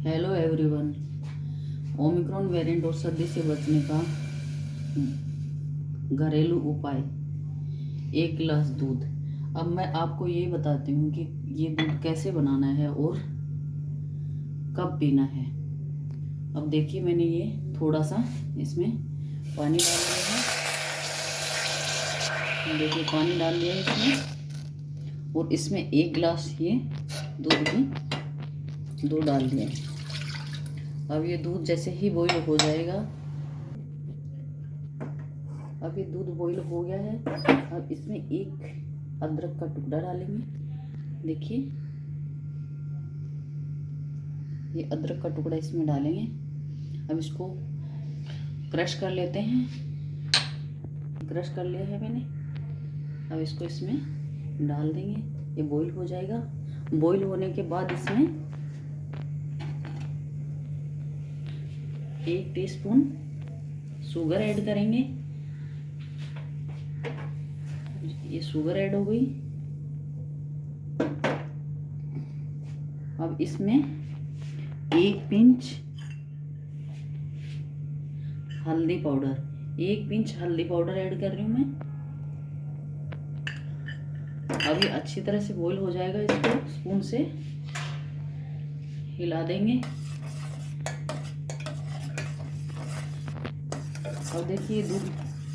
Hello everyone. Omicron variant और सर्दी से बचने का घरेलू उपाय, 1 गिलास दूध। अब मैं आपको ये बताती हूँ कि ये दूध कैसे बनाना है और कब पीना है। अब देखिए, मैंने ये थोड़ा सा इसमें पानी डाल दिया है। देखिए, पानी डाल दिया है इसमें, और इसमें 1 गिलास ये दूध भी डाल दिया है। अब ये दूध जैसे ही बॉईल हो जाएगा, अब ये दूध बॉईल हो गया है। अब इसमें 1 अदरक का टुकड़ा डालेंगे। देखिए, ये अदरक का टुकड़ा इसमें डालेंगे। अब इसको क्रश कर लेते हैं। क्रश कर लिया है मैंने। अब इसको इसमें डाल देंगे। ये बॉईल हो जाएगा। बॉईल होने के बाद इसमें 1 टीस्पून शुगर ऐड करेंगे। ये शुगर ऐड हो गई। अब इसमें 1 पिंच हल्दी पाउडर, 1 पिंच हल्दी पाउडर ऐड कर रही हूँ मैं। अब ये अच्छी तरह से बॉईल हो जाएगा। इसको स्पून से हिला देंगे। और देखिए, दूध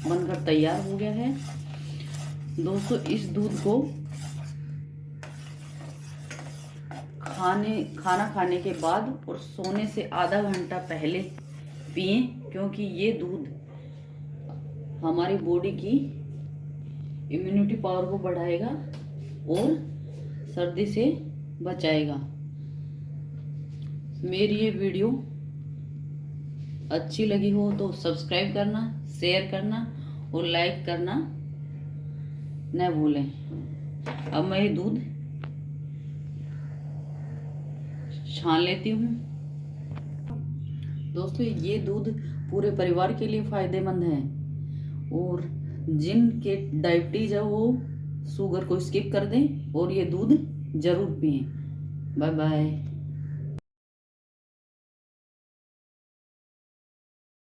बनकर तैयार हो गया है। दोस्तों, इस दूध को खाना खाने के बाद और सोने से आधा घंटा पहले पिएं, क्योंकि ये दूध हमारी बॉडी की इम्यूनिटी पावर को बढ़ाएगा और सर्दी से बचाएगा। मेरी ये वीडियो अच्छी लगी हो तो सब्सक्राइब करना, शेयर करना और लाइक करना न भूलें। अब मैं ये दूध छान लेती हूँ। दोस्तों, ये दूध पूरे परिवार के लिए फायदेमंद है, और जिनके डायबिटीज है वो शुगर को स्किप कर दें और ये दूध जरूर पिएं। Bye bye.